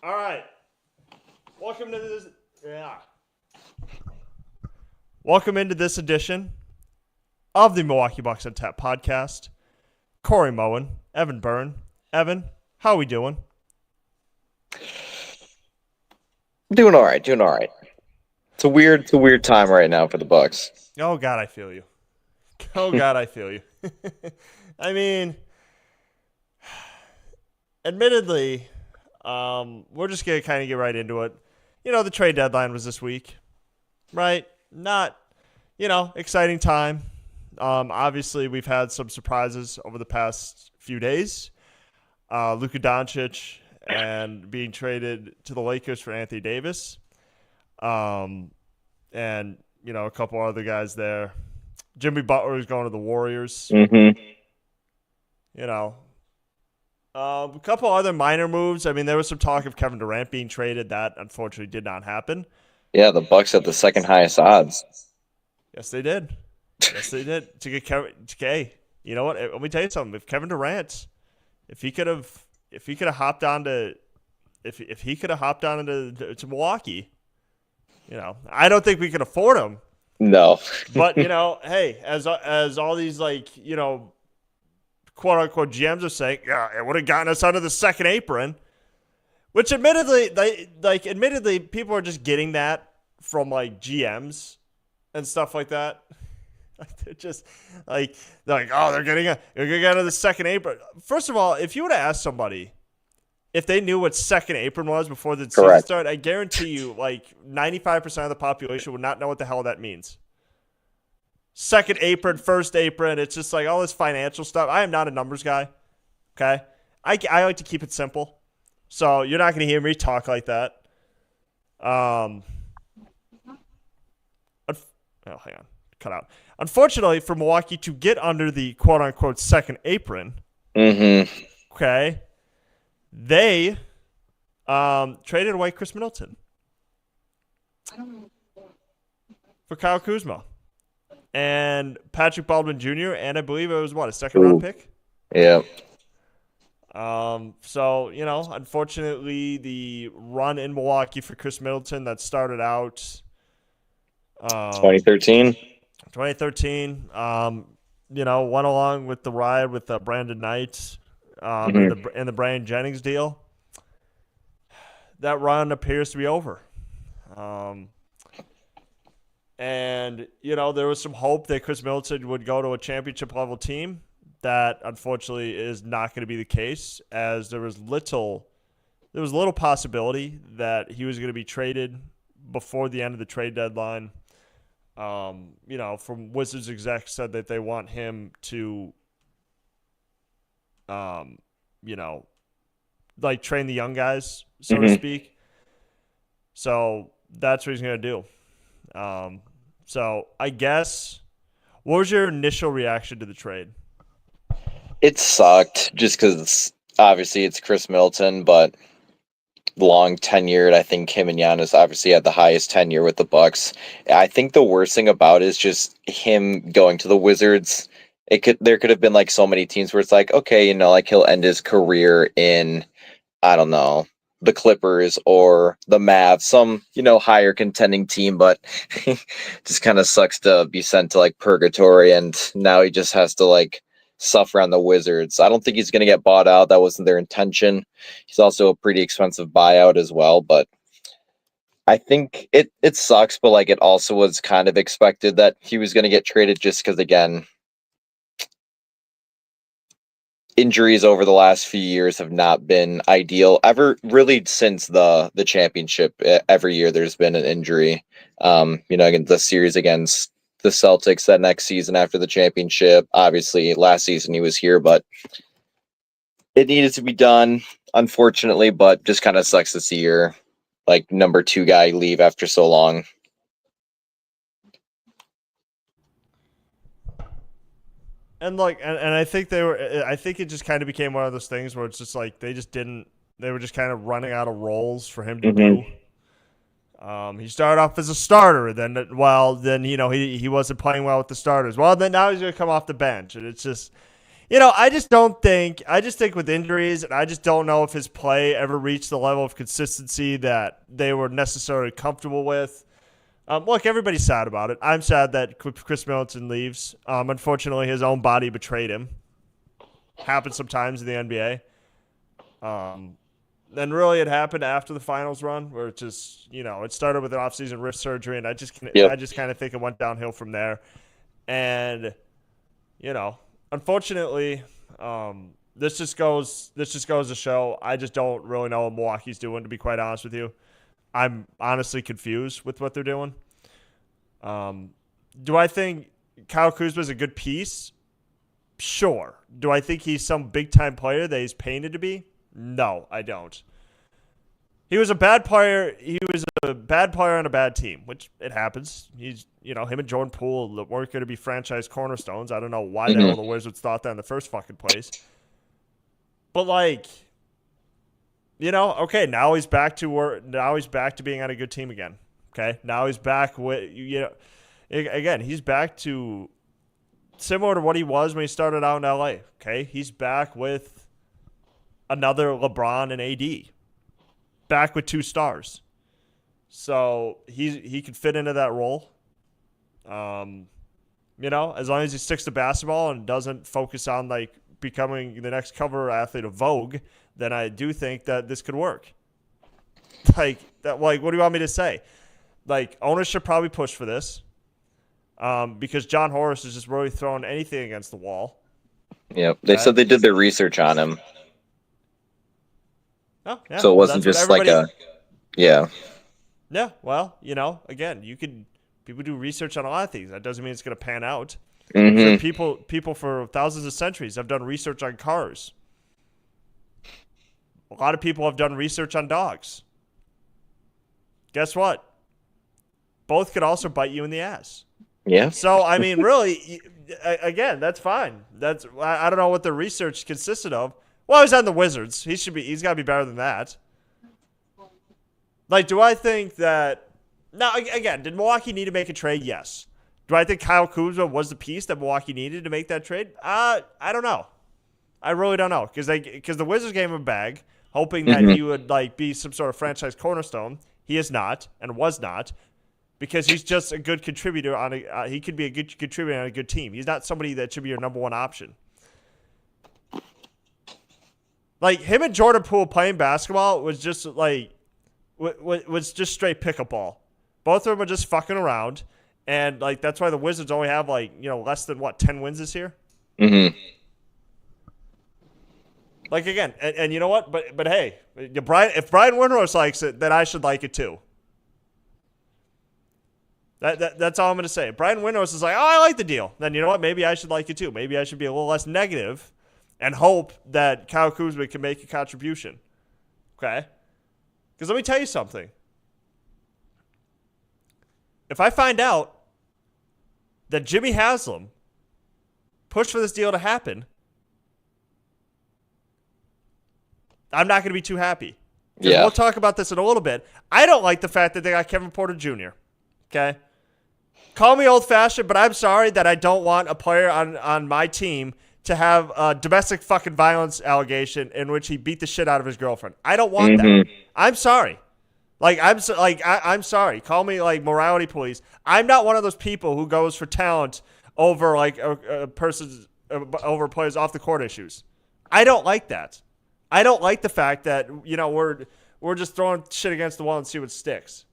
All right. Welcome to this. Yeah. Welcome into this edition of the Milwaukee Bucks on Tap podcast. Corey Moen, Evan Byrne. Evan, how are we doing? Doing all right. It's a weird time right now for the Bucks. Oh God, I feel you. Oh God, I feel you. I mean, admittedly, we're just gonna kind of get right into it. You know, the trade deadline was this week, right? Not, exciting time. Obviously, we've had some surprises over the past few days. Luka Doncic and being traded to the Lakers for Anthony Davis. And, a couple other guys there. Jimmy Butler is going to the Warriors. Mm-hmm. A couple other minor moves. I mean, there was some talk of Kevin Durant being traded. That, unfortunately, did not happen. Yeah, the Bucks had the second highest odds. Yes, they did. To get Kevin. Hey, you know what? Let me tell you something. If Kevin Durant, if he could have hopped on to Milwaukee, I don't think we can afford him. No. But hey, as all these quote unquote GMs are saying, yeah, it would have gotten us under the second apron. Which admittedly, people are just getting that from GMs and stuff like that. They're just they're gonna get under the second apron. First of all, if you would have asked somebody if they knew what second apron was before the season started, I guarantee you 95% of the population would not know what the hell that means. Second apron, first apron, it's just all this financial stuff. I am not a numbers guy, okay? I like to keep it simple. So you're not going to hear me talk like that. Hang on. Cut out. Unfortunately, for Milwaukee to get under the quote-unquote second apron, okay, they traded away Khris Middleton for Kyle Kuzma and Patrick Baldwin Jr., and I believe it was, a second-round pick? Yeah. So, unfortunately, the run in Milwaukee for Khris Middleton that started out 2013. 2013, went along with the ride with Brandon Knight and the Brandon Jennings deal. That run appears to be over. And, there was some hope that Khris Middleton would go to a championship-level team. That, unfortunately, is not going to be the case, as there was little possibility that he was going to be traded before the end of the trade deadline. From Wizards execs said that they want him to, train the young guys, so to speak. So that's what he's going to do. So I guess, what was your initial reaction to the trade? It sucked just because obviously it's Khris Middleton, but long tenured. I think him and Giannis obviously had the highest tenure with the Bucks. I think the worst thing about it is just him going to the Wizards. There could have been so many teams where it's okay, he'll end his career in, I don't know, the Clippers or the Mavs, some higher contending team, but just kind of sucks to be sent to purgatory, and now he just has to suffer on the Wizards. I don't think he's going to get bought out. That wasn't their intention. He's also a pretty expensive buyout as well, but I think it sucks, but it also was kind of expected that he was going to get traded just because, again, injuries over the last few years have not been ideal ever, really, since the championship. Every year there's been an injury. Again, the series against the Celtics that next season after the championship. Obviously, last season he was here, but it needed to be done, unfortunately, but just kind of sucks to see your number 2 guy leave after so long. And I think I think it just kind of became one of those things where it's just they were just kind of running out of roles for him to do. He started off as a starter, then he wasn't playing well with the starters. Well, then now he's going to come off the bench, and it's just I just think with injuries, and I just don't know if his play ever reached the level of consistency that they were necessarily comfortable with. Look, everybody's sad about it. I'm sad that Khris Middleton leaves. Unfortunately, his own body betrayed him. Happens sometimes in the NBA. Then really it happened after the finals run, where it just, it started with an offseason wrist surgery, and I just kind of think it went downhill from there. And, unfortunately, this just goes to show I just don't really know what Milwaukee's doing, to be quite honest with you. I'm honestly confused with what they're doing. Do I think Kyle Kuzma is a good piece? Sure. Do I think he's some big-time player that he's painted to be? No, I don't. He was a bad player. He was a bad player on a bad team, which it happens. He's, him and Jordan Poole weren't going to be franchise cornerstones. I don't know why the hell the Wizards thought that in the first fucking place. But okay, now he's back to being on a good team again. Okay, now he's back with again, he's back to similar to what he was when he started out in LA. Okay, he's back with another LeBron and AD, back with 2 stars. So he can fit into that role. As long as he sticks to basketball and doesn't focus on becoming the next cover athlete of Vogue, then I do think that this could work. What do you want me to say? Owners should probably push for this, because John Horst is just really throwing anything against the wall. Yeah, they said they did their research on him. Oh, yeah. So it wasn't just yeah. Yeah, well, again, people do research on a lot of things. That doesn't mean it's going to pan out. Mm-hmm. People for thousands of centuries have done research on cars. A lot of people have done research on dogs. Guess what? Both could also bite you in the ass. Yeah. So, I mean, really, again, that's fine. I don't know what the research consisted of. Well, he's on the Wizards. He's got to be better than that. Do I think that... Now, again, did Milwaukee need to make a trade? Yes. Do I think Kyle Kuzma was the piece that Milwaukee needed to make that trade? I don't know. I really don't know, because the Wizards gave him a bag, hoping that he would be some sort of franchise cornerstone. He is not, and was not, because he's just a good contributor he could be a good contributor on a good team. He's not somebody that should be your number one option. Him and Jordan Poole playing basketball was just was just straight pickup ball. Both of them are just fucking around, and that's why the Wizards only have less than 10 wins this year. Mm-hmm. Again, and you know what? But hey, if Brian Windhorst likes it, then I should like it too. That's all I'm going to say. If Brian Windhorst is like, oh, I like the deal, then you know what? Maybe I should like it too. Maybe I should be a little less negative and hope that Kyle Kuzma can make a contribution. Okay? Because let me tell you something. If I find out that Jimmy Haslam pushed for this deal to happen, I'm not going to be too happy. Yeah. We'll talk about this in a little bit. I don't like the fact that they got Kevin Porter Jr. Okay? Call me old-fashioned, but I'm sorry that I don't want a player on my team to have a domestic fucking violence allegation in which he beat the shit out of his girlfriend. I don't want that. I'm sorry. I'm sorry. Call me morality police. I'm not one of those people who goes for talent over a person's over players off the court issues. I don't like that. I don't like the fact that we're just throwing shit against the wall and see what sticks.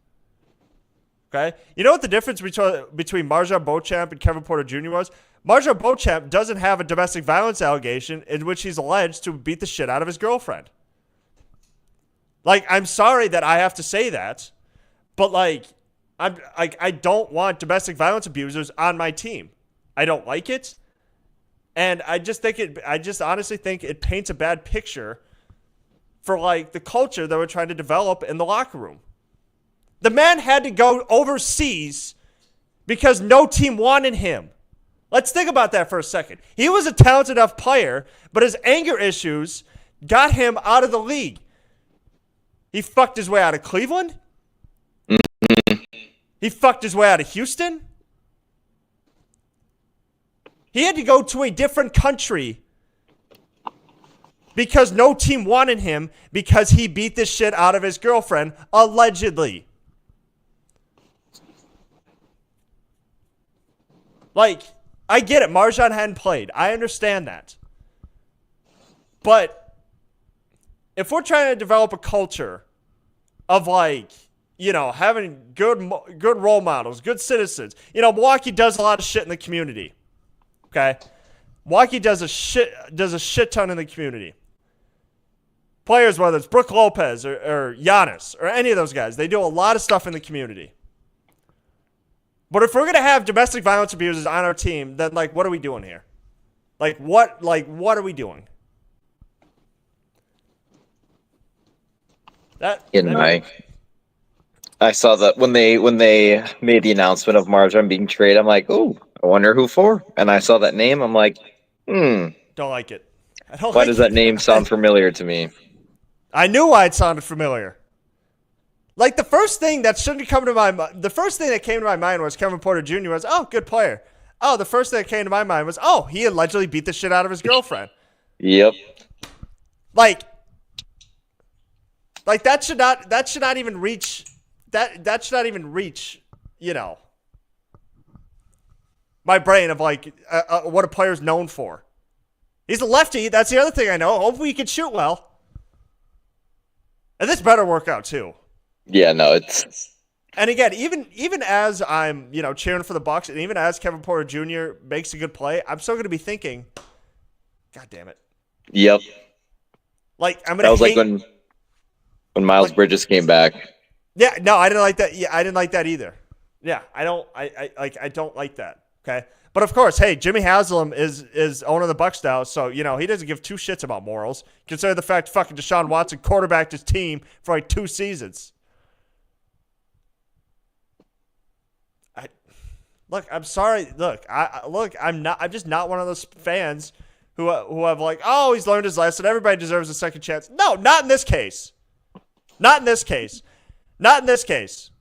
Okay, you know what the difference between Marjon Beauchamp and Kevin Porter Jr. was? Marjon Beauchamp doesn't have a domestic violence allegation in which he's alleged to beat the shit out of his girlfriend. I'm sorry that I have to say that, but I don't want domestic violence abusers on my team. I don't like it, and I just honestly think it paints a bad picture for the culture that we're trying to develop in the locker room. The man had to go overseas because no team wanted him. Let's think about that for a second. He was a talented enough player, but his anger issues got him out of the league. He fucked his way out of Cleveland. He fucked his way out of Houston. He had to go to a different country because no team wanted him because he beat the shit out of his girlfriend, allegedly. Like, I get it. Marjon hadn't played. I understand that. But if we're trying to develop a culture of, like, you know, having good role models, good citizens. You know, Milwaukee does a lot of shit in the community. Okay? Milwaukee does a shit ton in the community. Players, whether it's Brook Lopez or Giannis or any of those guys, they do a lot of stuff in the community. But if we're going to have domestic violence abusers on our team, then, like, what are we doing here? What are we doing? I saw that when they made the announcement of Marjon being traded, I'm like, oh, I wonder who for. And I saw that name, I'm like, Don't like it. Why does that name sound familiar to me? I knew why it sounded familiar. Like, the first thing that shouldn't come to my mind, the first thing that came to my mind was Kevin Porter Jr. was, oh, good player. Oh, the first thing that came to my mind was, oh, he allegedly beat the shit out of his girlfriend. Yep. Like that should not even reach, you know, my brain of, like, what a player's known for. He's a lefty. That's the other thing I know. Hopefully he can shoot well. And this better work out too. Yeah, no, it's. And again, even as I'm, you know, cheering for the Bucks, and even as Kevin Porter Jr. makes a good play, I'm still going to be thinking, God damn it. Yep. Like, I'm going to. That was like when Miles Bridges came back. Yeah, no, I didn't like that. Yeah, I didn't like that either. Yeah, I don't like that. Okay, but of course, hey, Jimmy Haslam is owner of the Bucks now, so, you know, he doesn't give two shits about morals. Consider the fact fucking Deshaun Watson quarterbacked his team for like 2 seasons. Look, I'm sorry. Look, I'm just not one of those fans who have, like, oh, he's learned his lesson. Everybody deserves a second chance. No, not in this case. Not in this case. Not in this case.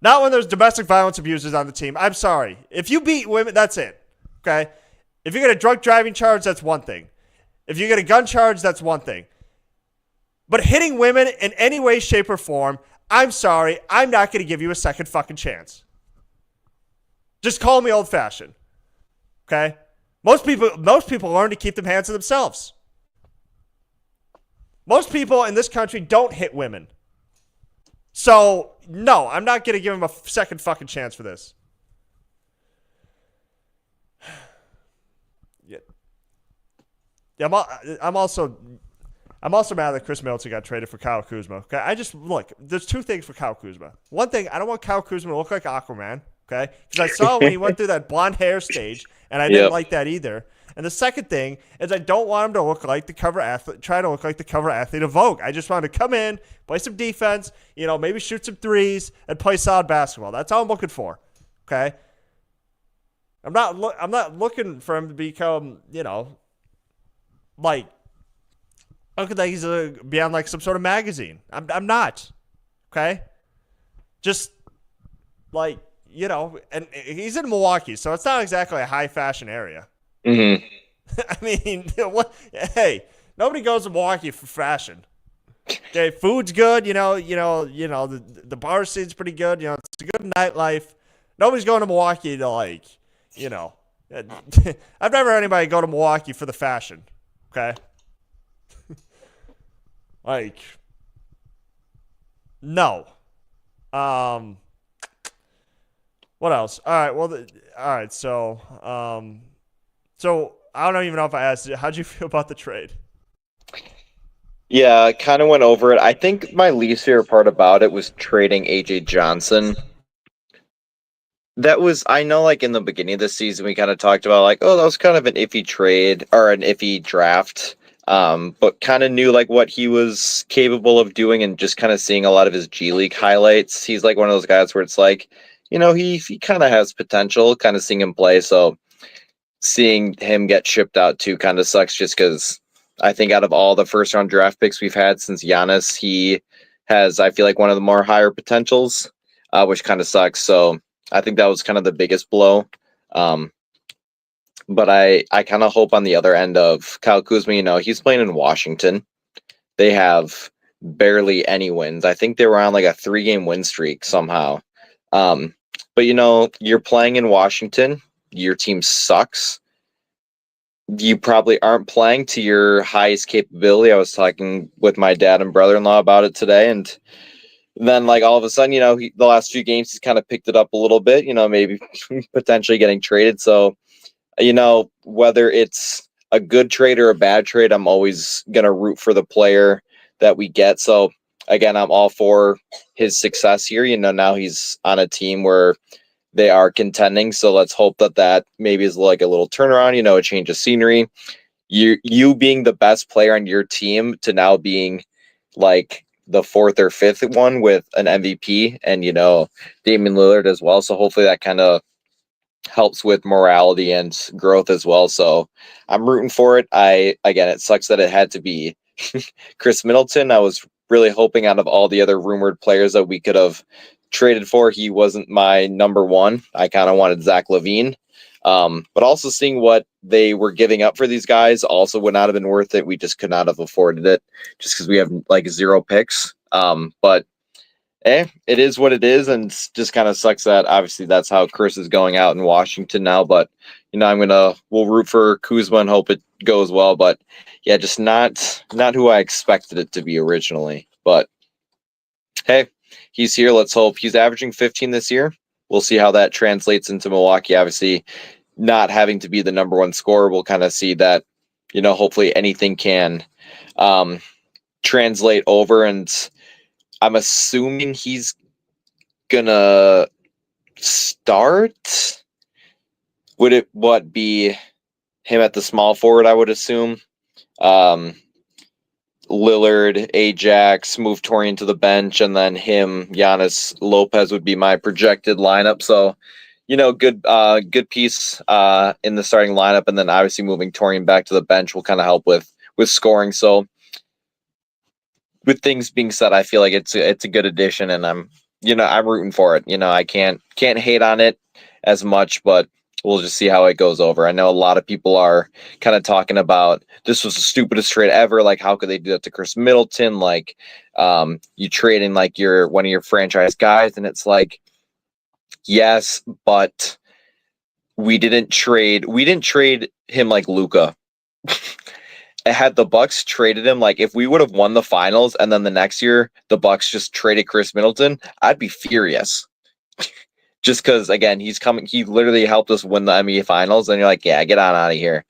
Not when there's domestic violence abusers on the team. I'm sorry. If you beat women, that's it. Okay? If you get a drunk driving charge, that's one thing. If you get a gun charge, that's one thing. But hitting women in any way, shape, or form, I'm sorry. I'm not going to give you a second fucking chance. Just call me old-fashioned. Okay? Most people learn to keep their hands to themselves. Most people in this country don't hit women. So, no, I'm not going to give him a second fucking chance for this. Yeah, I'm also mad that Khris Middleton got traded for Kyle Kuzma. Okay, look, there's 2 things for Kyle Kuzma. One thing, I don't want Kyle Kuzma to look like Aquaman. Okay, because I saw when he went through that blonde hair stage, and I didn't like that either. And the second thing is, I don't want him to look like the cover athlete, try to look like the cover athlete of Vogue. I just want him to come in, play some defense, you know, maybe shoot some threes, and play solid basketball. That's all I'm looking for. Okay, I'm not looking for him to become, you know, like, looking like he's be on, like, some sort of magazine. I'm not. Okay, just like, you know, and he's in Milwaukee, so it's not exactly a high fashion area. Mm-hmm. I mean, what? Hey, nobody goes to Milwaukee for fashion. Okay, food's good, you know, the bar scene's pretty good, you know, it's a good nightlife. Nobody's going to Milwaukee to, like, you know, I've never heard anybody go to Milwaukee for the fashion. Okay, like, no. What else? All right. Well, all right. So I don't even know if I asked you, how'd you feel about the trade? Yeah, I kind of went over it. I think my least favorite part about it was trading AJ Johnson. That was, I know, like, in the beginning of the season, we kind of talked about, like, oh, that was kind of an iffy trade or an iffy draft. But kind of knew, like, what he was capable of doing, and just kind of seeing a lot of his G League highlights. He's like one of those guys where it's like, you know, he kind of has potential, kind of seeing him play. So seeing him get shipped out too kind of sucks, just because I think out of all the first round draft picks we've had since Giannis, he has, I feel like, one of the more higher potentials, which kind of sucks. So I think that was kind of the biggest blow. but I kind of hope on the other end of Kyle Kuzma, he's playing in Washington. They have barely any wins. I think they were on like a 3-game win streak somehow. Um, but you're playing in Washington. Your team sucks. You probably aren't playing to your highest capability. I was talking with my dad and brother-in-law about it today, and then like all of a sudden, the last few games he's kind of picked it up a little bit. Maybe potentially getting traded. So, whether it's a good trade or a bad trade, I'm always gonna root for the player that we get. So again, I'm all for his success here. Now he's on a team where they are contending. So let's hope that maybe is like a little turnaround, a change of scenery. You being the best player on your team to now being like the fourth or fifth one with an MVP and Damian Lillard as well. So hopefully that kind of helps with morality and growth as well. So I'm rooting for it. Again, it sucks that it had to be Khris Middleton. I was really hoping out of all the other rumored players that we could have traded for, he wasn't my number one. I kind of wanted Zach LaVine. But also seeing what they were giving up for these guys also would not have been worth it. We just could not have afforded it just because we have like 0 picks. But it is what it is, and just kind of sucks that obviously that's how Khris is going out in Washington now. But we'll root for Kuzma and hope it goes well. But yeah, just not who I expected it to be originally. But hey, he's here. Let's hope he's averaging 15 this year. We'll see how that translates into Milwaukee. Obviously, not having to be the number one scorer, we'll kind of see that. Hopefully anything can translate over, and I'm assuming he's gonna start. Would it be him at the small forward? I would assume. Lillard, Ajax, move Torian to the bench, and then him, Giannis, Lopez would be my projected lineup. So, good piece in the starting lineup, and then obviously moving Torian back to the bench will kind of help with scoring. So, with things being said, I feel like it's a good addition, and I'm rooting for it. I can't hate on it as much, but we'll just see how it goes over. I know a lot of people are kind of talking about this was the stupidest trade ever. Like, how could they do that to Khris Middleton? Like, you trade in like one of your franchise guys, and it's like, yes, but we didn't trade him like Luka. Had the Bucks traded him, like if we would have won the finals and then the next year the Bucks just traded Khris Middleton, I'd be furious. Just because again, he literally helped us win the NBA finals, and you're like, yeah, get on out of here.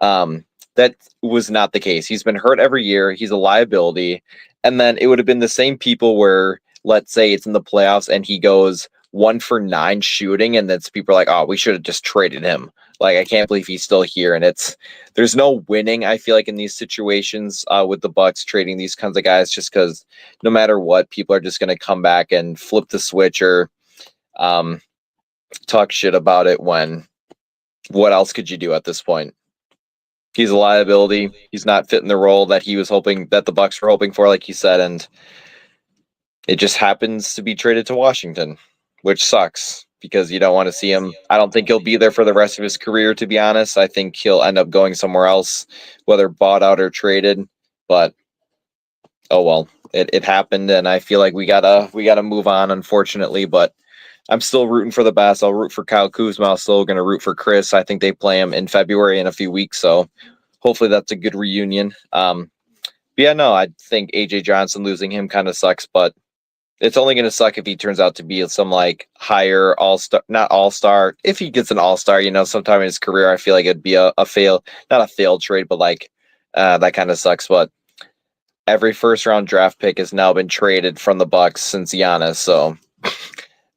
That was not the case. He's been hurt every year. He's a liability. And then it would have been the same people where, let's say it's in the playoffs and he goes 1 for 9 shooting, and then people are like, oh, we should have just traded him. Like, I can't believe he's still here. And there's no winning, I feel like, in these situations with the Bucks trading these kinds of guys, just because no matter what, people are just going to come back and flip the switch or talk shit about it when what else could you do at this point? He's a liability. He's not fitting the role that he was hoping, that the Bucks were hoping for, like you said, and it just happens to be traded to Washington, which sucks because you don't want to see him. I don't think he'll be there for the rest of his career, to be honest. I think he'll end up going somewhere else, whether bought out or traded. But oh well, it happened, and I feel like we gotta move on, unfortunately. But I'm still rooting for the best. I'll root for Kyle Kuzma. I'm still going to root for Khris. I think they play him in February in a few weeks, so hopefully that's a good reunion. But yeah, no, I think AJ Johnson losing him kind of sucks, but it's only going to suck if he turns out to be some like higher all-star, not all-star. If he gets an all-star, sometime in his career, I feel like it'd be a fail, not a failed trade, but like that kind of sucks. But every first-round draft pick has now been traded from the Bucks since Giannis, so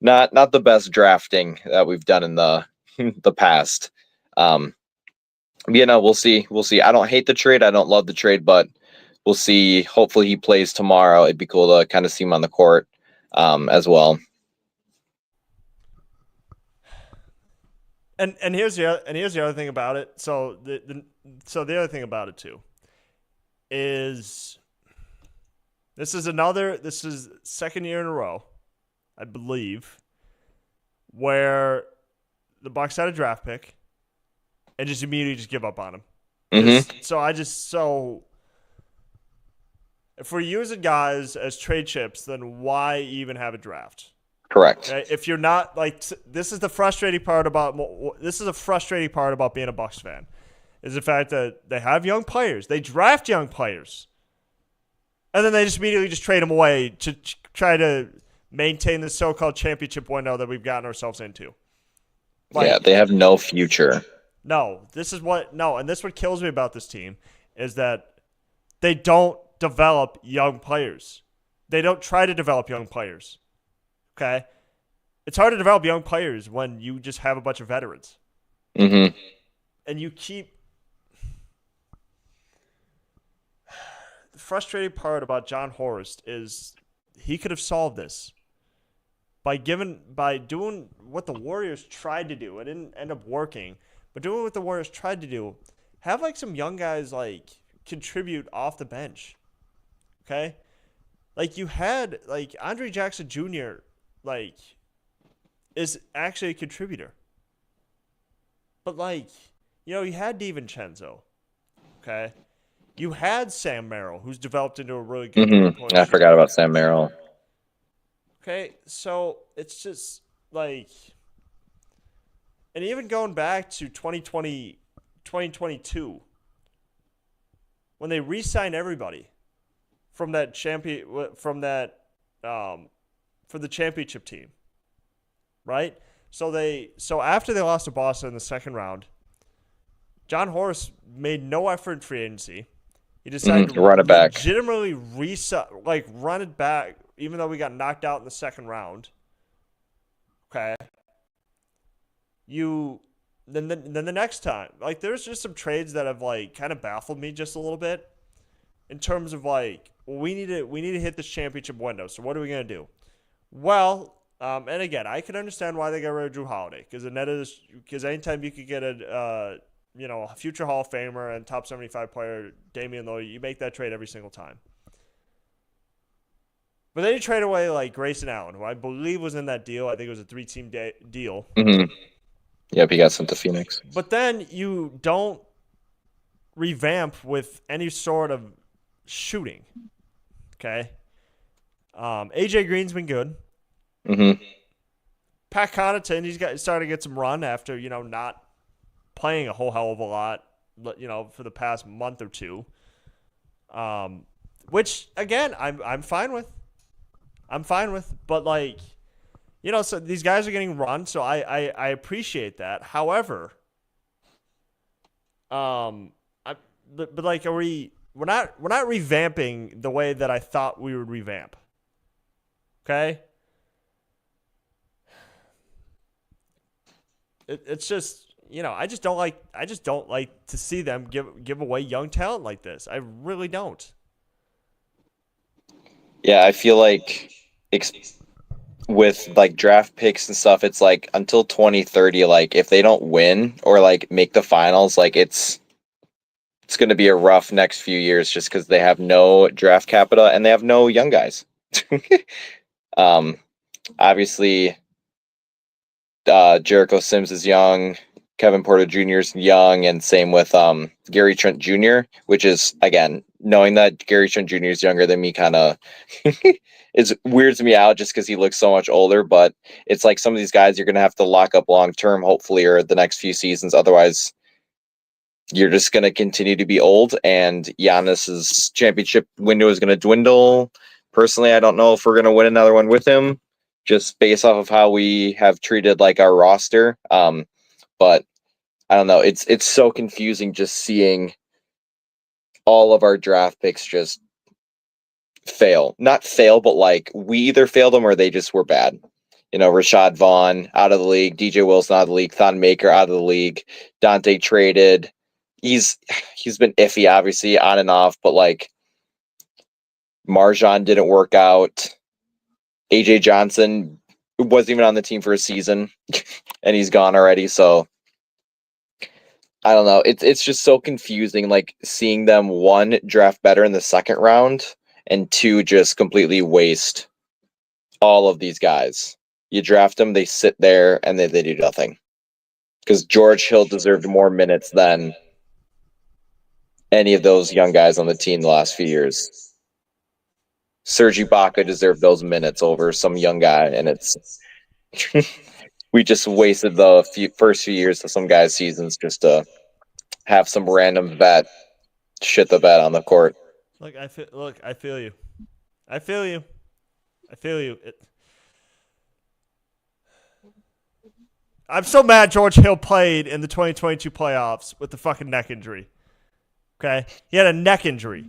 not the best drafting that we've done in the the past. We'll see. I don't hate the trade. I don't love the trade, but we'll see. Hopefully he plays tomorrow. It'd be cool to kind of see him on the court as well. And here's the other thing about it. So the other thing about it too is this is second year in a row, I believe, where the Bucks had a draft pick and just immediately just give up on him. Mm-hmm. So if we're using guys as trade chips, then why even have a draft? Correct. Okay? If you're not like, this is a frustrating part about being a Bucks fan, is the fact that they have young players, they draft young players, and then they just immediately just trade them away to try to maintain the so-called championship window that we've gotten ourselves into. Like, yeah, they have no future. and this is what kills me about this team is that they don't develop young players. They don't try to develop young players. Okay? It's hard to develop young players when you just have a bunch of veterans. Mm-hmm. And you keep... The frustrating part about John Horst is he could have solved this by doing what the Warriors tried to do. It didn't end up working, but doing what the Warriors tried to do, have like some young guys like contribute off the bench. Okay? Like you had like Andre Jackson Jr. like is actually a contributor. But like, you had DiVincenzo. Okay? You had Sam Merrill, who's developed into a really good Mm-hmm. I forgot about Sam Merrill. Okay, so it's just like, and even going back to 2022, when they re-signed everybody from that for the championship team, right? So after they lost to Boston in the second round, John Horst made no effort in free agency. He decided to run it back. Legitimately run it back, even though we got knocked out in the second round. Okay. Then the next time, like, there's just some trades that have like kind of baffled me just a little bit, in terms of like, well, we need to hit this championship window. So what are we gonna do? Well, and again, I can understand why they got rid of Drew Holiday, because anytime you could get a future Hall of Famer and top 75 player, Damian Lillard, you make that trade every single time. But then you trade away like Grayson Allen, who I believe was in that deal. I think it was a 3-team deal. Mm-hmm. Yep, he got sent to Phoenix. But then you don't revamp with any sort of shooting. Okay? AJ Green's been good. Mm-hmm. Pat Connaughton, he's started to get some run after, not playing a whole hell of a lot, for the past month or two. Which again, I'm fine with. But like, so these guys are getting run, so I appreciate that. However, but like, we're not revamping the way that I thought we would revamp. Okay? It's just, I just don't like to see them give away young talent like this. I really don't. Yeah, I feel like with like draft picks and stuff, it's like until 2030, like if they don't win or like make the finals, like it's going to be a rough next few years, just because they have no draft capital and they have no young guys. Obviously, Jericho Sims is young, Kevin Porter Jr. is young, and same with Gary Trent Jr., which is, again, knowing that Gary Trent Jr. is younger than me kind of it weirds me out, just because he looks so much older. But it's like some of these guys you're going to have to lock up long term, hopefully, or the next few seasons. Otherwise, you're just going to continue to be old, and Giannis's championship window is going to dwindle. Personally, I don't know if we're going to win another one with him, just based off of how we have treated like our roster. But I don't know. It's so confusing just seeing all of our draft picks just fail. Not fail, but like we either failed them or they just were bad. Rashad Vaughn out of the league, DJ Wilson out of the league, Thon Maker out of the league, Dante traded. He's been iffy, obviously, on and off, but like Marjon didn't work out. AJ Johnson wasn't even on the team for a season, and he's gone already. So I don't know. It's just so confusing, like seeing them, one, draft better in the second round, and two, just completely waste all of these guys. You draft them, they sit there, and they do nothing. because George Hill deserved more minutes than any of those young guys on the team the last few years. Serge Ibaka deserved those minutes over some young guy, and it's we just wasted the first few years of some guys' seasons just to have some random vet shit the bed on the court. I feel you. I feel you. I'm so mad George Hill played in the 2022 playoffs with the fucking neck injury. Okay? He had a neck injury.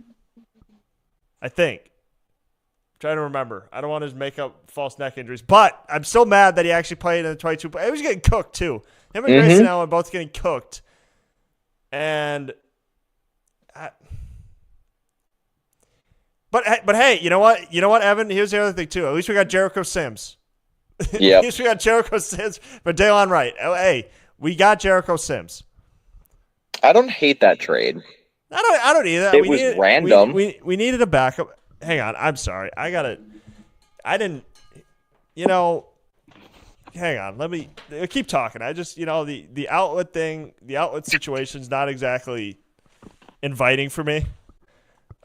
I think. I'm trying to remember. I don't want to make up false neck injuries. But I'm so mad that he actually played in the 22 playoffs. He was getting cooked, too. Him and Grayson Allen both getting cooked. And... But hey, you know what? You know what, Evan? Here's the other thing, too. At least we got Jericho Sims. Yeah. At least we got Jericho Sims for Daylon Wright. Hey, we got Jericho Sims. I don't hate that trade. I don't either. It was random. We needed a backup. Hang on. I'm sorry. I didn't, hang on. Let me keep talking. I just, the outlet thing, the outlet situation's not exactly inviting for me.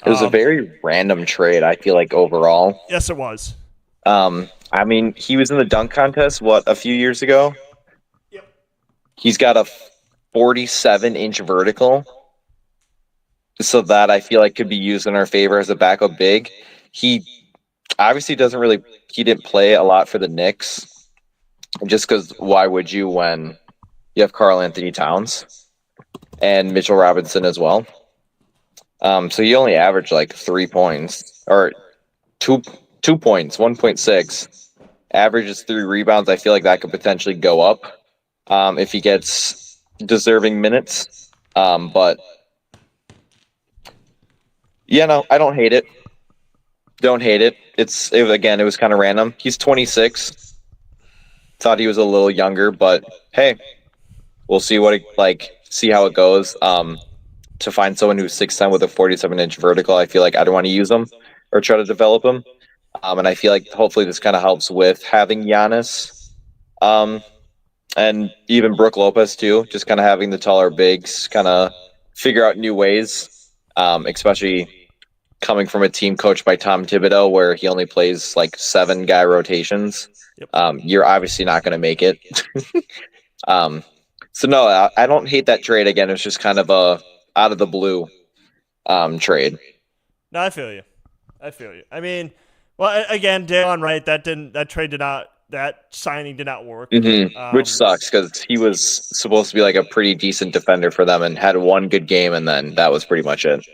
It was a very random trade, I feel like, overall. Yes, it was. I mean, he was in the dunk contest, a few years ago? Yep. He's got a 47-inch vertical. So that I feel like could be used in our favor as a backup big. He obviously he didn't play a lot for the Knicks. Just because why would you when you have Karl Anthony Towns and Mitchell Robinson as well? So he only averaged like 3 points or 2 points, 1.6. Averages 3 rebounds. I feel like that could potentially go up if he gets deserving minutes. But yeah, no, I don't hate it. Don't hate it. It was kind of random. He's 26. Thought he was a little younger, but hey, we'll see see how it goes. To find someone who's 6'10" with a 47-inch vertical, I feel like I don't want to use him or try to develop him. And I feel like hopefully this kind of helps with having Giannis, and even Brook Lopez too. Just kind of having the taller bigs, kind of figure out new ways, especially coming from a team coached by Tom Thibodeau, where he only plays like 7-guy rotations. Yep. You're obviously not going to make it. So no, I don't hate that trade. Again, it's just kind of a out of the blue trade. No, I feel you. I mean, well, again, Daylon Wright, that signing did not work. Which sucks because he was supposed to be like a pretty decent defender for them and had one good game, and then that was pretty much it.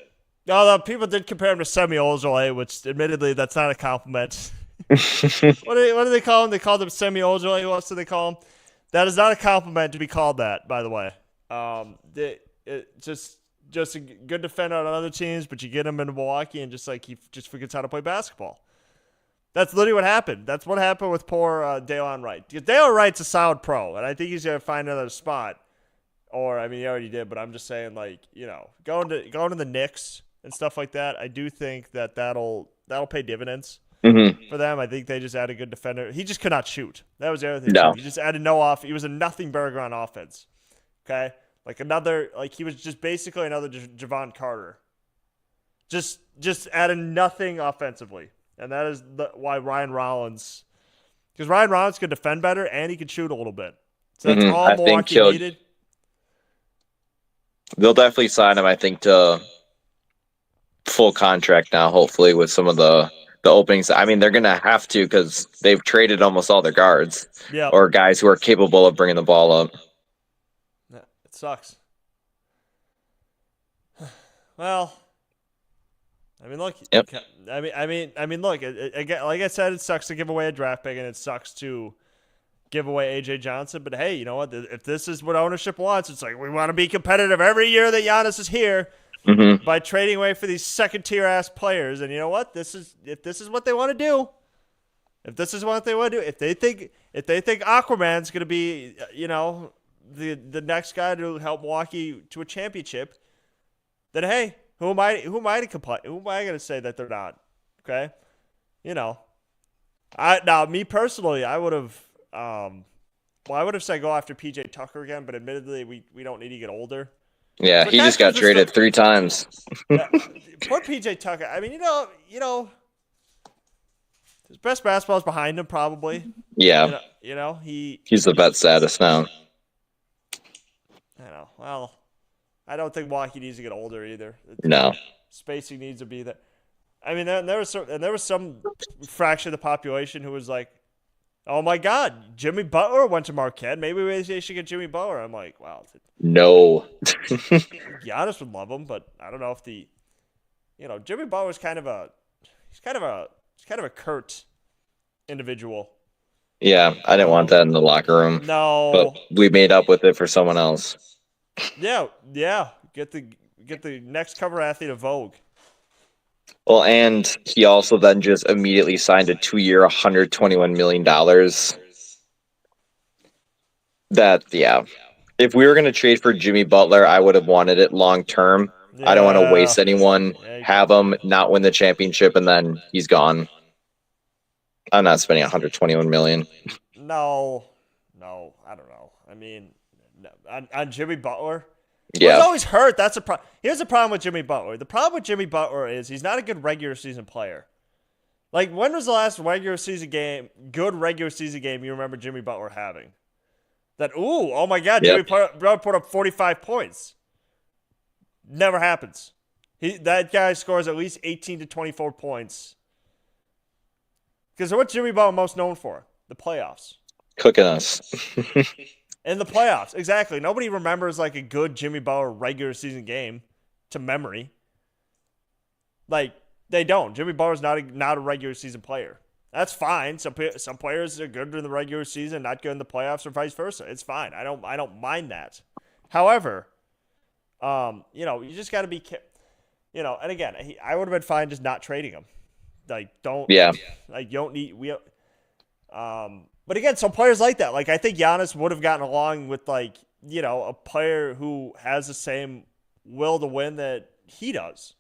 Although people did compare him to Semi Ojeleye, which admittedly that's not a compliment. What do they call him? They called him Semi Ojeleye. What else do they call him? That is not a compliment to be called that, by the way. Just a good defender on other teams, but you get him in Milwaukee and he just forgets how to play basketball. That's literally what happened. That's what happened with poor Daylon Wright. Because Daylon Wright's a solid pro, and I think he's going to find another spot. Or, I mean, he already did, but I'm just saying, going to the Knicks and stuff like that, I do think that'll pay dividends for them. I think they just add a good defender. He just could not shoot. That was the other thing. No. He just added no off. He was a nothing burger on offense. Okay? He was just basically another Javon Carter. Just added nothing offensively. And that is why Ryan Rollins, because Ryan Rollins could defend better and he could shoot a little bit. So that's all Milwaukee needed. They'll definitely sign him, I think, to full contract now, hopefully, with some of the openings. I mean, they're going to have to because they've traded almost all their guards or guys who are capable of bringing the ball up. Yeah, it sucks. Well, I mean, look. Yep. I mean, look. Again, like I said, it sucks to give away a draft pick, and it sucks to give away AJ Johnson. But hey, you know what? If this is what ownership wants, it's like we want to be competitive every year that Giannis is here by trading away for these second-tier ass players. And you know what? If this is what they want to do, if they think Aquaman's going to be, the next guy to help Milwaukee to a championship, then hey. Who am I to complain? Who am I going to say that they're not? Okay, me personally, I would have Well, I would have said go after PJ Tucker again, but admittedly, we don't need to get older. Yeah, So he just got traded 3 times. Poor PJ Tucker. I mean, his best basketball is behind him, probably. Yeah. He's the vet status now. I know. Well, I don't think Milwaukee needs to get older either. No. Spacing needs to be there. I mean, there was some fraction of the population who was like, "Oh my God, Jimmy Butler went to Marquette. Maybe they should get Jimmy Butler." I'm like, wow. No. Giannis would love him, but I don't know if Jimmy Butler's kind of a curt individual. Yeah, I didn't want that in the locker room. No. But we made up with it for someone else. Yeah. Get the next cover athlete of Vogue. Well, and he also then just immediately signed a 2-year, $121 million. If we were going to trade for Jimmy Butler, I would have wanted it long term. Yeah. I don't want to waste anyone, have him not win the championship, and then he's gone. I'm not spending $121 million. No, I don't know. I mean, on Jimmy Butler. Yeah. He's always hurt. That's a problem. Here's the problem with Jimmy Butler. The problem with Jimmy Butler is he's not a good regular season player. Like, when was the last good regular season game you remember Jimmy Butler having? Oh my God, Jimmy Butler put up 45 points. Never happens. That guy scores at least 18 to 24 points. Because what's Jimmy Butler most known for? The playoffs. Cooking us. In the playoffs, exactly. Nobody remembers like a good Jimmy Butler regular season game to memory. Like, they don't. Jimmy Butler's not a regular season player. That's fine. Some players are good in the regular season, not good in the playoffs, or vice versa. It's fine. I don't mind that. However, you just got to be, and again, I would have been fine just not trading him. Like, you don't need but again, some players like that. Like, I think Giannis would have gotten along with a player who has the same will to win that he does.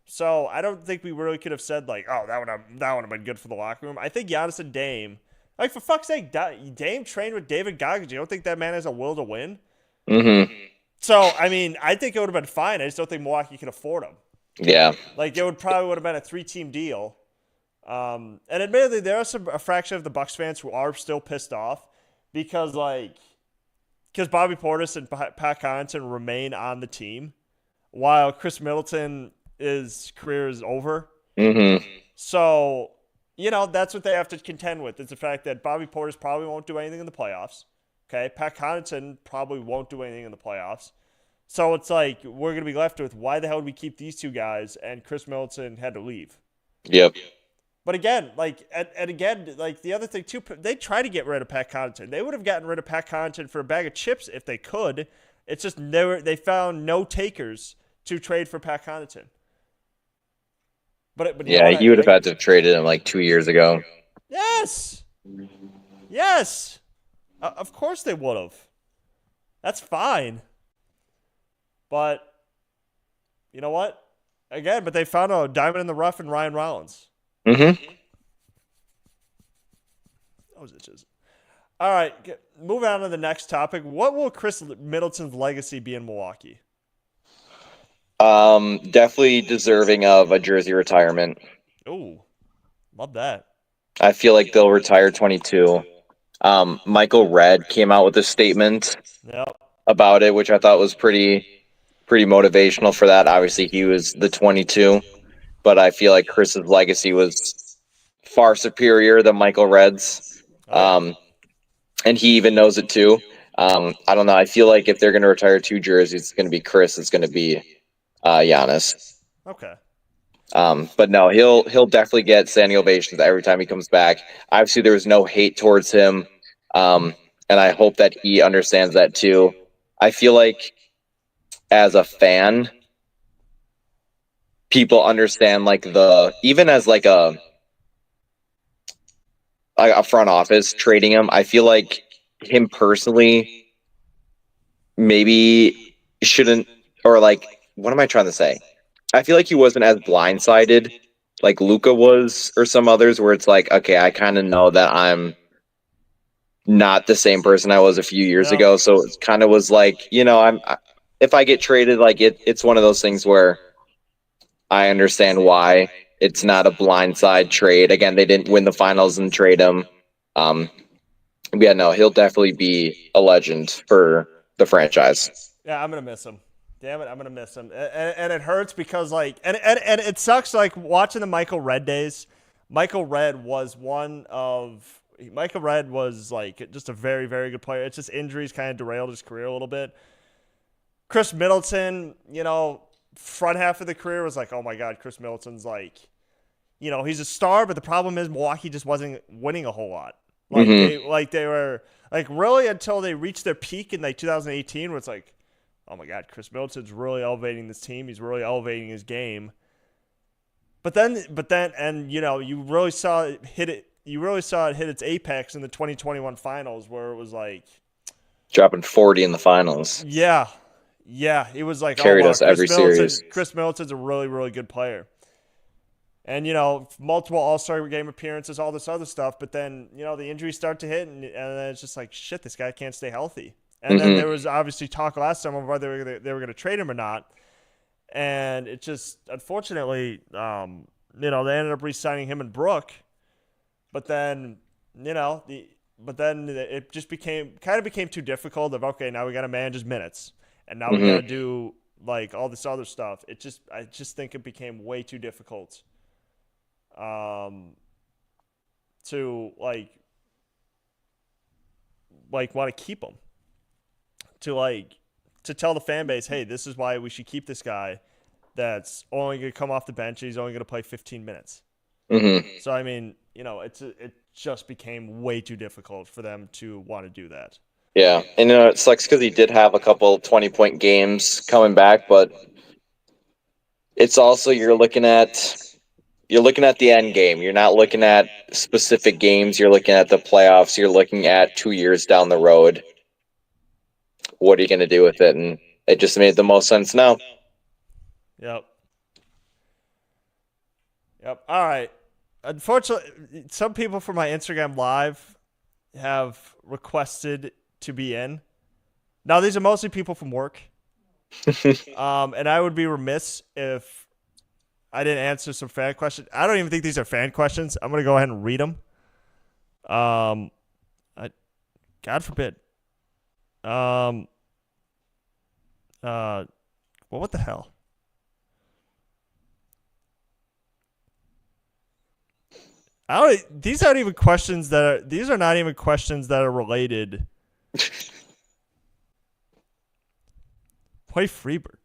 So I don't think we really could have said like, oh, that would have been good for the locker room. I think Giannis and Dame, like, for fuck's sake, Dame trained with David Goggins. You don't think that man has a will to win? Mm-hmm. So I mean, I think it would have been fine. I just don't think Milwaukee could afford him. Yeah. Like, it would have been a 3-team deal. And admittedly, there are a fraction of the Bucks fans who are still pissed off because Bobby Portis and Pat Connaughton remain on the team while Khris Middleton's career is over. Mm-hmm. So, that's what they have to contend with. It's the fact that Bobby Portis probably won't do anything in the playoffs. Okay, Pat Connaughton probably won't do anything in the playoffs. So it's like we're going to be left with, why the hell did we keep these two guys and Khris Middleton had to leave? Yep. But again, the other thing too, they try to get rid of Pat Connaughton. They would have gotten rid of Pat Connaughton for a bag of chips if they could. It's just they found no takers to trade for Pat Connaughton. But you would have had to have traded him like 2 years ago. Yes. Of course they would have. That's fine. But you know what? Again, but they found a diamond in the rough in Ryan Rollins. Mm-hmm. Those itches. All right, moving on to the next topic. What will Khris Middleton's legacy be in Milwaukee? Definitely deserving of a jersey retirement. Ooh, love that. I feel like they'll retire 22. Michael Redd came out with a statement about it, which I thought was pretty motivational for that. Obviously, he was the 22. But I feel like Chris's legacy was far superior than Michael Redd's. And he even knows it too. I don't know. I feel like if they're going to retire 2 jerseys, it's going to be Khris. It's going to be Giannis. Okay. But no, he'll definitely get standing ovations every time he comes back. Obviously, there was no hate towards him. And I hope that he understands that too. I feel like as a fan, people understand even as a front office trading him, I feel like him personally maybe shouldn't, or what am I trying to say? I feel like he wasn't as blindsided like Luka was or some others, where it's like, okay, I kind of know that I'm not the same person I was a few years Yep. ago. So it kind of was like, if I get traded, like it's one of those things where I understand why it's not a blindside trade. Again, they didn't win the finals and trade him. But yeah, no, he'll definitely be a legend for the franchise. Yeah, I'm gonna miss him. Damn it, I'm gonna miss him, and it hurts because like, and it sucks like watching the Michael Redd days. Michael Redd was like just a very very good player. It's just injuries kind of derailed his career a little bit. Khris Middleton, front half of the career was like, oh my god, Khris Middleton's like, he's a star, but the problem is Milwaukee just wasn't winning a whole lot. Like they were like really until they reached their peak in like 2018, where it's like, oh my god, Khris Middleton's really elevating this team. He's really elevating his game. But then, and you really saw it hit it. You really saw it hit its apex in the 2021 finals, where it was like dropping 40 in the finals. Yeah, it was like carried us every series. Khris Middleton's a really really good player, and multiple All-Star game appearances, all this other stuff. But then the injuries start to hit, and then it's just like shit. This guy can't stay healthy. And then there was obviously talk last time of whether they were going to trade him or not. And it just, unfortunately, they ended up re-signing him and Brook. But then, it just became too difficult of, okay, now we got to manage his minutes. And now we got to do, like, all this other stuff. I just think it became way too difficult to, like want to keep him. To tell the fan base, hey, this is why we should keep this guy that's only going to come off the bench and he's only going to play 15 minutes. So, I mean, it just became way too difficult for them to want to do that. Yeah, and it sucks because he did have a couple 20-point games coming back, but it's also you're looking at the end game. You're not looking at specific games. You're looking at the playoffs. You're looking at 2 years down the road. What are you going to do with it? And it just made the most sense now. Yep. All right. Unfortunately, some people from my Instagram Live have requested to be in. Now, these are mostly people from work. And I would be remiss if I didn't answer some fan questions. I don't even think these are fan questions. I'm going to go ahead and read them. God forbid. What the hell? These aren't even questions these are not even questions that are related. Play Freebird.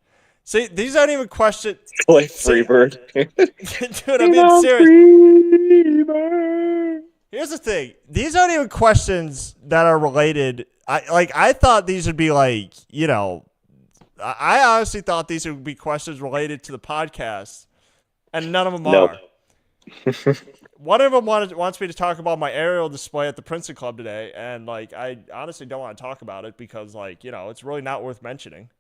See, these aren't even questions. Play Freebird. Dude, I'm being serious. Freebird. Here's the thing. These aren't even questions that are related. I thought these would be like, I honestly thought these would be questions related to the podcast, and none of them are. One of them wants me to talk about my aerial display at the Princeton Club today, and I honestly don't want to talk about it because it's really not worth mentioning.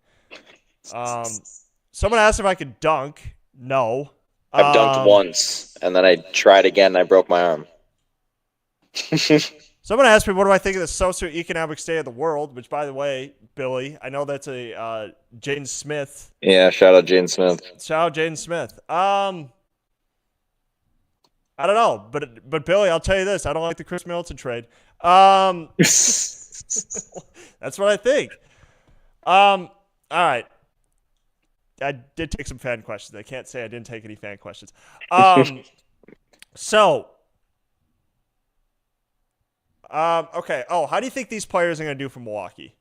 Someone asked if I could dunk. No. I've dunked once, and then I tried again, and I broke my arm. Someone asked me, what do I think of the socioeconomic state of the world? Which, by the way, Billy, I know that's a Jaden Smith. Yeah, shout out Jaden Smith. I don't know, but Billy, I'll tell you this: I don't like the Khris Middleton trade. That's what I think. All right. I did take some fan questions. I can't say I didn't take any fan questions. Okay. Oh, how do you think these players are going to do for Milwaukee?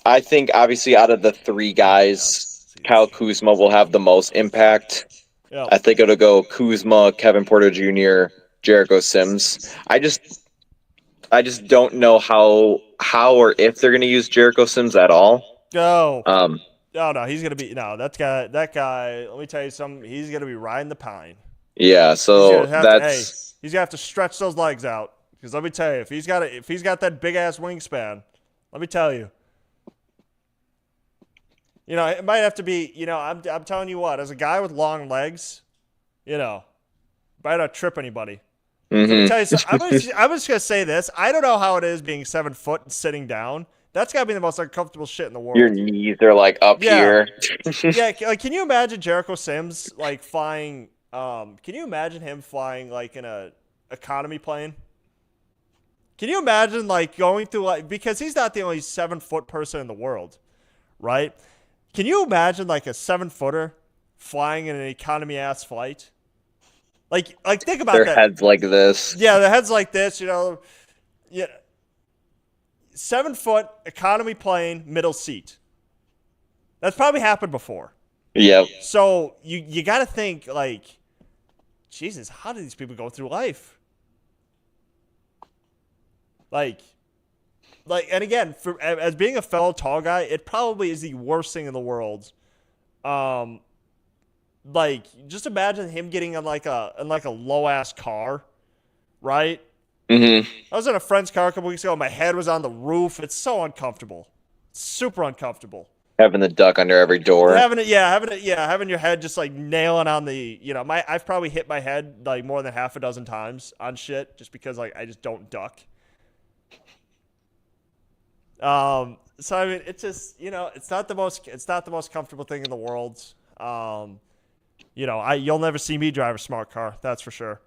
I think, obviously, out of the three guys, Kyle Kuzma will have the most impact. Yep. I think it'll go Kuzma, Kevin Porter Jr., Jericho Sims. I just don't know how or if they're going to use Jericho Sims at all. No. No, he's going to be – no, that guy, let me tell you something. He's going to be riding the pine. Yeah, so he's going to have to stretch those legs out. Because let me tell you, if he's got that big ass wingspan, let me tell you, it might have to be. I'm telling you what, as a guy with long legs, might not trip anybody. Let me Hmm. tell you something. I'm just gonna say this. I don't know how it is being 7 foot and sitting down. That's gotta be the most uncomfortable shit in the Your world. knees are like up Yeah, here. yeah. Like, can you imagine Jericho Sims like flying? Can you imagine him flying like in a economy plane? Can you imagine like going through like because he's not the only 7 foot person in the world, right? Can you imagine like a 7 footer flying in an economy ass flight? Like think about Their that. heads like this. Yeah, the head's like this, you know. Yeah, 7 foot economy plane, middle seat. That's probably happened before. Yep. So you got to think like, Jesus, how do these people go through life? Like, and again, as being a fellow tall guy, it probably is the worst thing in the world. Um, like just imagine him getting in like a low ass car, right? Hmm. I was in a friend's car a couple weeks ago. My head was on the roof. It's so uncomfortable, super uncomfortable. Having the duck under every door. Having your head just like nailing on the, I've probably hit my head like more than half a dozen times on shit just because like I just don't duck. So I mean, it's just, it's not the most comfortable thing in the world. You'll never see me drive a smart car, that's for sure.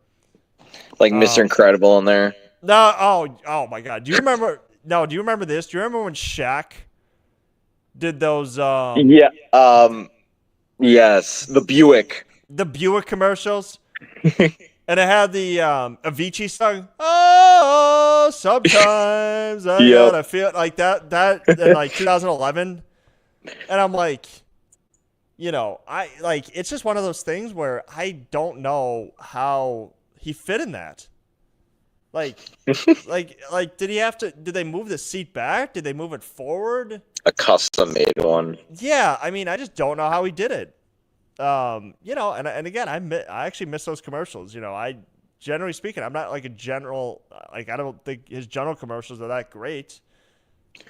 Like Mr. Incredible in there. No, oh my God. Do you remember? No, do you remember this? Do you remember when Shaq did those Yeah. Yes. The Buick. the Buick commercials? And it had the Avicii song. Oh, sometimes I Yep. gotta feel like that in like 2011. And I'm like, it's just one of those things where I don't know how he fit in that. Like, did they move the seat back? Did they move it forward? A custom made one. Yeah, I mean, I just don't know how he did it. And again, I actually miss those commercials. I generally speaking, I'm not like a general, like I don't think his general commercials are that great.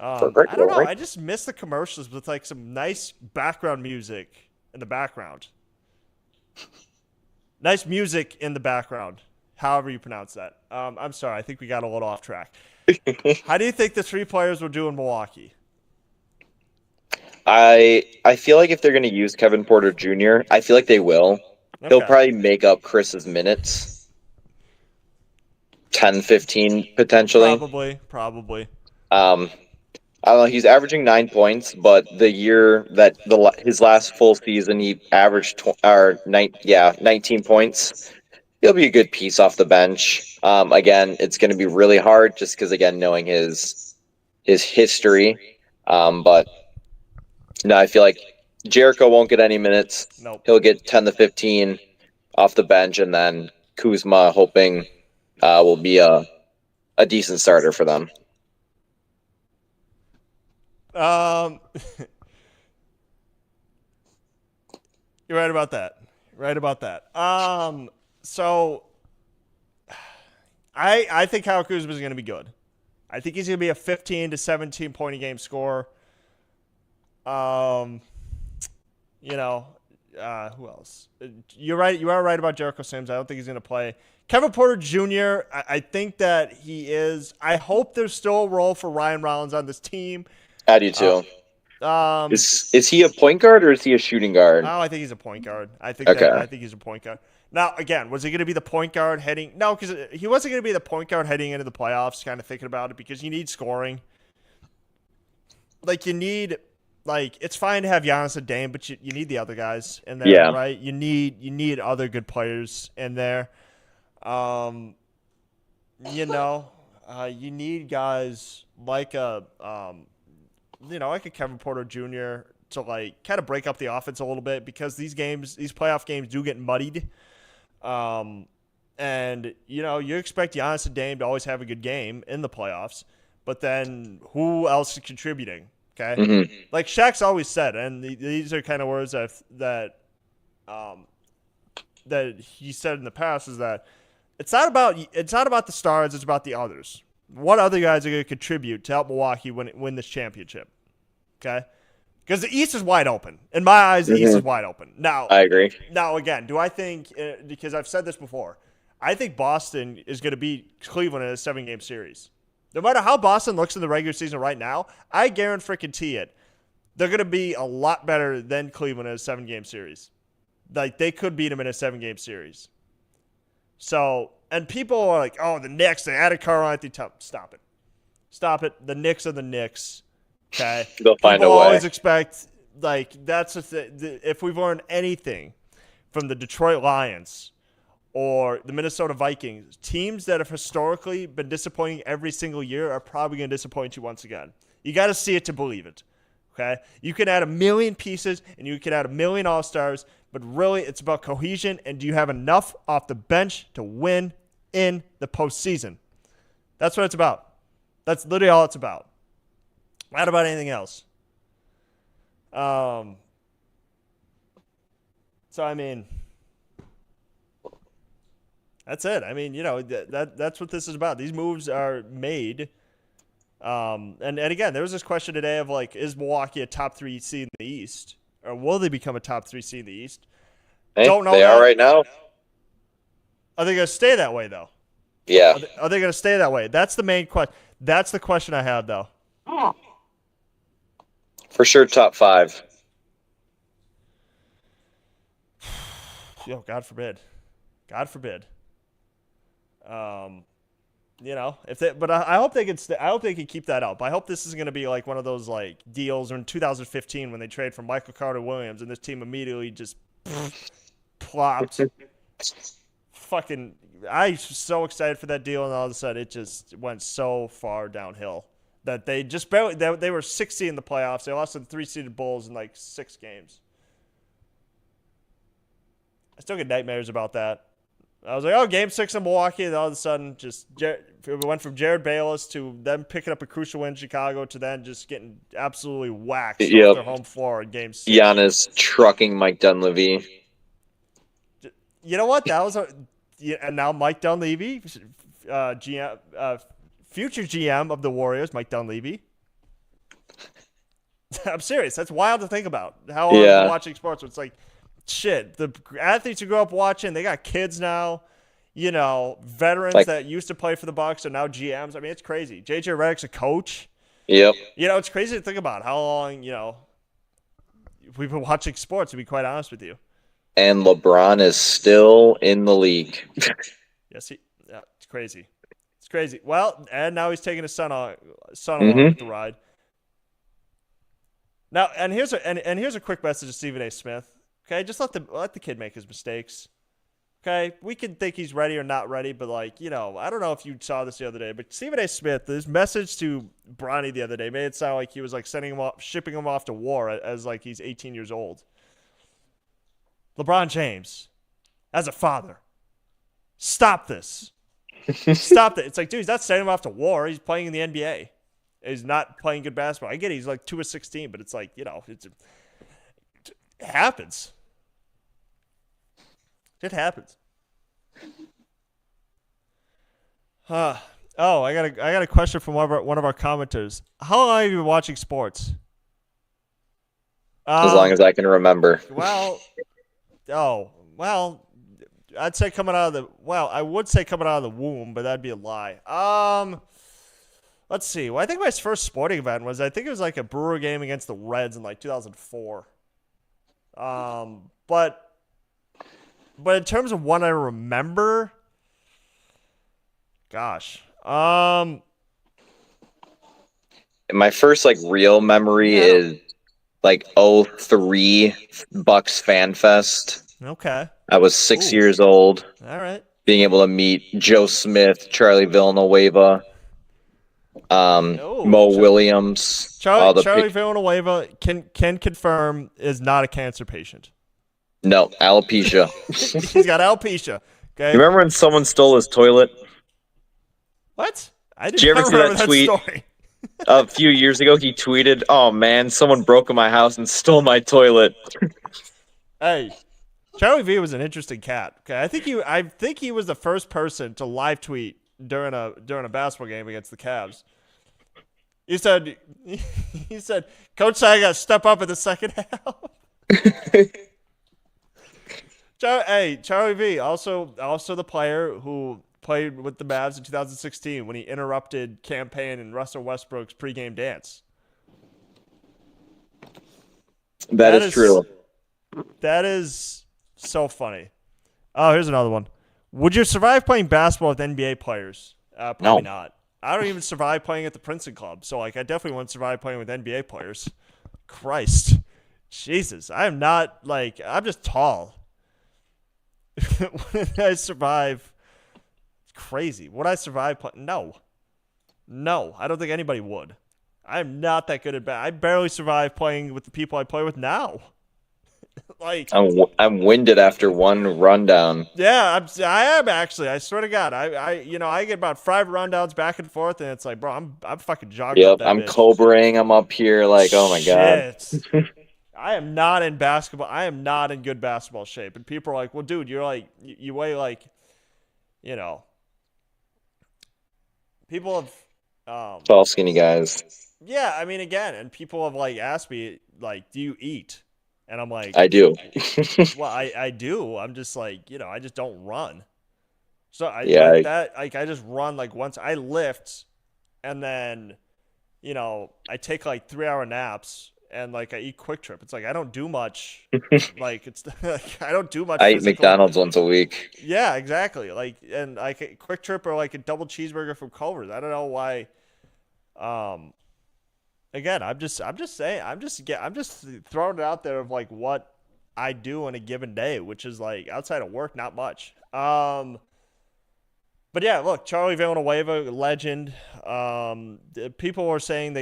I don't know. I just miss the commercials with like some nice background music in the background. Nice music in the background. However you pronounce that. I'm sorry. I think we got a little off track. How do you think the three players will do in Milwaukee? I feel like if they're going to use Kevin Porter Jr., I feel like they will. He'll Okay. probably make up Chris's minutes. 10, 15 potentially. Probably. I don't know. He's averaging 9 points, but the year that his last full season, he averaged 19 points. He'll be a good piece off the bench. Again, it's going to be really hard just because, again, knowing his history. But no, I feel like Jericho won't get any minutes. Nope. He'll get 10 to 15 off the bench, and then Kuzma, hoping, will be a decent starter for them. You're right about that. So I think Kyle Kuzma is going to be good. I think he's going to be a 15 to 17 point a game scorer. Who else? You're right. You are right about Jericho Sims. I don't think he's going to play. Kevin Porter Jr., I think that he is. I hope there's still a role for Ryan Rollins on this team. I do too. Is he a point guard or is he a shooting guard? Oh, I think he's a point guard. I think he's a point guard. Now, again, was he going to be the point guard heading? No, because he wasn't going to be the point guard heading into the playoffs. Kind of thinking about it because you need scoring. Like it's fine to have Giannis and Dame, but you need the other guys in there, right? You need other good players in there. You need guys like a Kevin Porter Jr. to like kind of break up the offense a little bit because these playoff games do get muddied. And you expect Giannis and Dame to always have a good game in the playoffs, but then who else is contributing? Okay. Mm-hmm. Like Shaq's always said, and these are kind of words that he said in the past is that it's not about the stars, it's about the others. What other guys are going to contribute to help Milwaukee win this championship? Okay? Because the East is wide open. In my eyes, the East is wide open. Now, I agree. Now, again, do I think, because I've said this before, I think Boston is going to beat Cleveland in a 7-game series. No matter how Boston looks in the regular season right now, I guarantee it. They're going to be a lot better than Cleveland in a 7-game series. Like, they could beat them in a 7-game series. So, and people are like, oh, the Knicks, they added Karl-Anthony Towns. Stop it. Stop it. The Knicks are the Knicks. Okay? They'll find people a way. Always expect, like, that's if we've learned anything from the Detroit Lions or the Minnesota Vikings, teams that have historically been disappointing every single year are probably going to disappoint you once again. You got to see it to believe it. Okay? You can add 1 million pieces and you can add 1 million all-stars, but really it's about cohesion and do you have enough off the bench to win in the postseason? That's what it's about. That's literally all it's about. Not about anything else. So, I mean, that's it. I mean, that's what this is about. These moves are made. And again, there was this question today of, like, is Milwaukee a top 3 seed in the East? Or will they become a top 3 seed in the East? Hey, Don't know they that. are right now. Are they going to stay that way, though? Yeah. Are they going to stay that way? That's the main question. That's the question I have, though. For sure, top 5. Yo, God forbid. God forbid. But I hope they can. I hope they can keep that up. I hope this is going to be like one of those like deals in 2015 when they trade for Michael Carter Williams and this team immediately just plopped. Fucking, I was so excited for that deal, and all of a sudden it just went so far downhill that they just barely. They were 60 in the playoffs. They lost to the 3-seeded Bulls in like 6 games. I still get nightmares about that. I was like, oh, Game 6 in Milwaukee, and all of a sudden it went from Jared Bayless to them picking up a crucial win in Chicago to then just getting absolutely waxed off their home floor in Game 6. Giannis trucking Mike Dunleavy. You know what? That was and now Mike Dunleavy, future GM of the Warriors, Mike Dunleavy. I'm serious. That's wild to think about. How I've been watching sports. It's like, shit, the athletes you grew up watching, they got kids now, veterans that used to play for the Bucks are now GMs. I mean, it's crazy. JJ Redick's a coach. Yep. It's crazy to think about how long, we've been watching sports, to be quite honest with you. And LeBron is still in the league. Yes, it's crazy. It's crazy. Well, and now he's taking his son along with the ride. Now, and here's a quick message to Stephen A. Smith. Okay, just let the kid make his mistakes. Okay, we can think he's ready or not ready, but I don't know if you saw this the other day, but Stephen A. Smith, his message to Bronny the other day made it sound like he was like shipping him off to war as like he's 18 years old. LeBron James, as a father, stop this. Stop it. It's like, dude, he's not sending him off to war. He's playing in the NBA. He's not playing good basketball. I get it. He's like 2 of 16, but it's like, it happens. It happens. Oh, I got a question from one of our commenters. How long have you been watching sports? As long as I can remember. I'd say coming out of the I would say coming out of the womb, but that'd be a lie. Let's see. Well, I think my first sporting event was it was like a Brewer game against the Reds in like 2004. But in terms of what I remember, gosh, my first real memory is 03 Bucks Fan Fest. Okay. I was 6 years old. All right. Being able to meet Joe Smith, Charlie Villanueva, Mo Williams. Charlie Villanueva can confirm is not a cancer patient. No, alopecia. He's got alopecia. Okay. You remember when someone stole his toilet? What? Did you ever see that tweet? Story. A few years ago, he tweeted, "Oh man, someone broke in my house and stole my toilet." Hey, Charlie V was an interesting cat. Okay, I think he was the first person to live tweet during a basketball game against the Cavs. He said, Coach said I got to step up in the second half. Hey, Charlie V, also the player who played with the Mavs in 2016 when he interrupted campaign and Russell Westbrook's pregame dance. That is true. That is so funny. Oh, here's another one. Would you survive playing basketball with NBA players? Probably No. not. I don't even survive playing at the Princeton Club, so like I definitely wouldn't survive playing with NBA players. Christ, Jesus, I am not like I'm just tall. Would I survive? It's crazy. Would I survive? No. I don't think anybody would. I'm not that good at I barely survive playing with the people I play with now. Like I'm winded after one rundown. yeah, I am actually. I swear to God, I get about 5 rundowns back and forth, and it's like, bro, I'm fucking jogging up Yep, that I'm bitch. cobraing. I'm up here like, oh my god. Shit. I am not in basketball. I am not in good basketball shape, and people are like, well, dude, you're like, you weigh like, you know, people have, Tall, skinny guys. yeah, I mean, again, and people have like asked me like, do you eat? And I'm like, I do. well, I do. I'm just like, I just don't run. So I Yeah. like that. Like I just run like once I lift, and then, I take like 3-hour naps, and like I eat Quick Trip. It's like I don't do much. Like it's like I don't do much. I eat physical. McDonald's once a week. Yeah, exactly. Like and like Quick Trip or like a double cheeseburger from Culver's. I don't know why. Again, I'm just saying. I'm just throwing it out there of like what I do in a given day, which is like outside of work, not much. But yeah, look, Charlie Villanueva, legend. People were saying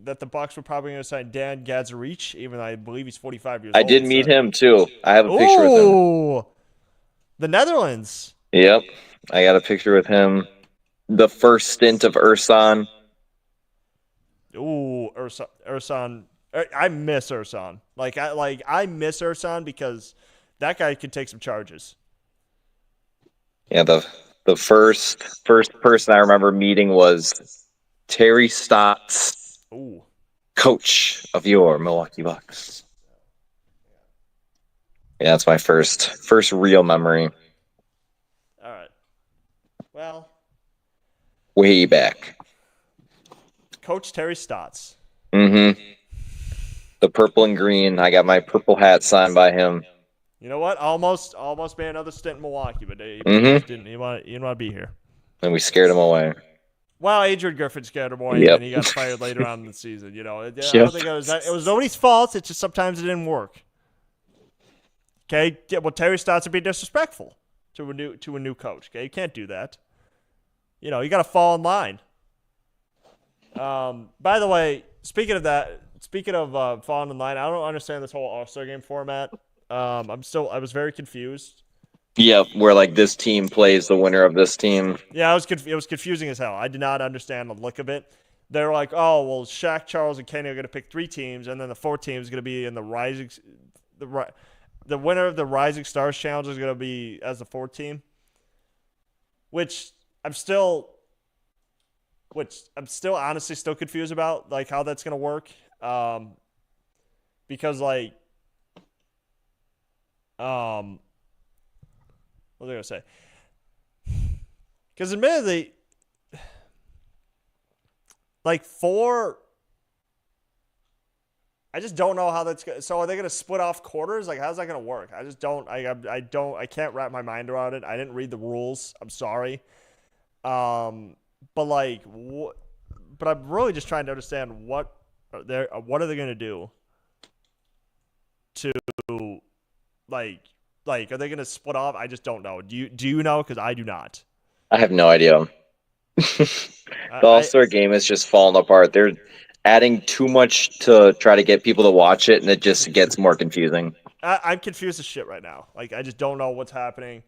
that the Bucks were probably going to sign Dan Gadzarich, even though I believe he's 45 years I old. did meet him too. I have a picture with him. Ooh, the Netherlands. Yep, I got a picture with him. The first stint of Ursan. Ooh, Ursan. I miss Ursan. I miss Ursan because that guy could take some charges. Yeah, the first person I remember meeting was Terry Stotts, Ooh. coach of your Milwaukee Bucks. Yeah, that's my first real memory. All right. Well, Way back. Coach Terry Stotts. Mm-hmm. The purple and green. I got my purple hat signed by him. You know what? Almost made another stint in Milwaukee, but he Mm-hmm. didn't. He want to be here. And we scared him away. Well, Adrian Griffin scared him away, Yep. and he got fired later on in the season. I don't Yep. think it was nobody's fault. It's just sometimes it didn't work. Okay, yeah, well, Terry Stotts would be disrespectful to a new coach. Okay, you can't do that. You got to fall in line. By the way, speaking of falling in line, I don't understand this whole All-Star game format. I was very confused. Yep, where like this team plays the winner of this team. Yeah, it was confusing as hell. I did not understand the look of it. They were like, oh, well, Shaq, Charles, and Kenny are going to pick 3 teams, and then the 4th team is going to be in the winner of the Rising Stars Challenge is going to be as the 4th team, which I'm still honestly still confused about, like how that's going to work, because like, what was I going to say? Because admittedly, like I just don't know how that's going to. So are they going to split off quarters? Like, how's that going to work? I just don't. I can't wrap my mind around it. I didn't read the rules. I'm sorry. But like, but I'm really just trying to understand what are they going to do to like are they going to split off? I just don't know. Do you know? Because I do not. I have no idea. The All-Star game is just falling apart. They're adding too much to try to get people to watch it, and it just gets more confusing. I'm confused as shit right now. Like, I just don't know what's happening.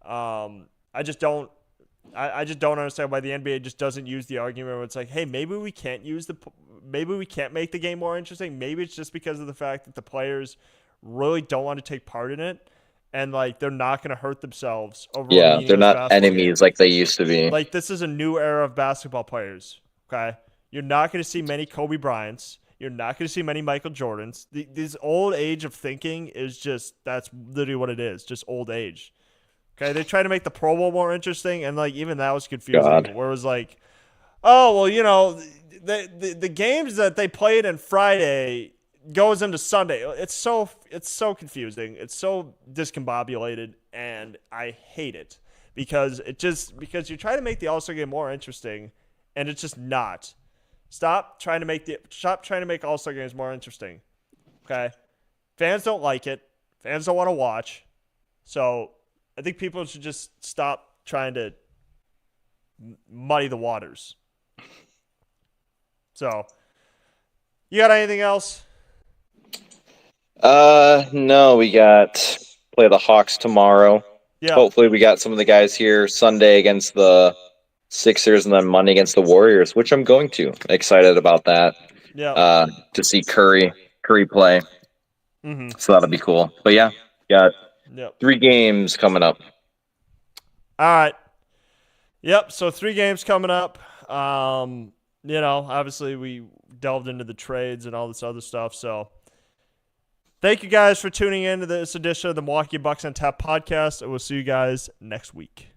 I just don't understand why the NBA just doesn't use the argument where it's like, hey, maybe we can't make the game more interesting. Maybe it's just because of the fact that the players really don't want to take part in it, and like they're not going to hurt themselves over. Yeah, they're not enemies like they used to be. Like, this is a new era of basketball players. Okay, you're not going to see many Kobe Bryants. You're not going to see many Michael Jordans. This old age of thinking is just, that's literally what it is, just old age. Okay, they try to make the Pro Bowl more interesting, and like even that was confusing. God. Where it was like, oh well, the games that they played on Friday goes into Sunday. It's so confusing. It's so discombobulated, and I hate it because you try to make the All-Star game more interesting, and it's just not. Stop trying to make All-Star games more interesting. Okay, fans don't like it. Fans don't want to watch. So I think people should just stop trying to muddy the waters. So, you got anything else? No, we got play the Hawks tomorrow. Yeah. Hopefully we got some of the guys here Sunday against the Sixers and then Monday against the Warriors, which I'm going to. Excited about that. Yeah. To see Curry play. Mm-hmm. So that'll be cool. But yeah, got 3 games coming up. All right. Yep. So 3 games coming up. Obviously we delved into the trades and all this other stuff. So thank you guys for tuning in to this edition of the Milwaukee Bucks on Tap podcast. And we'll see you guys next week.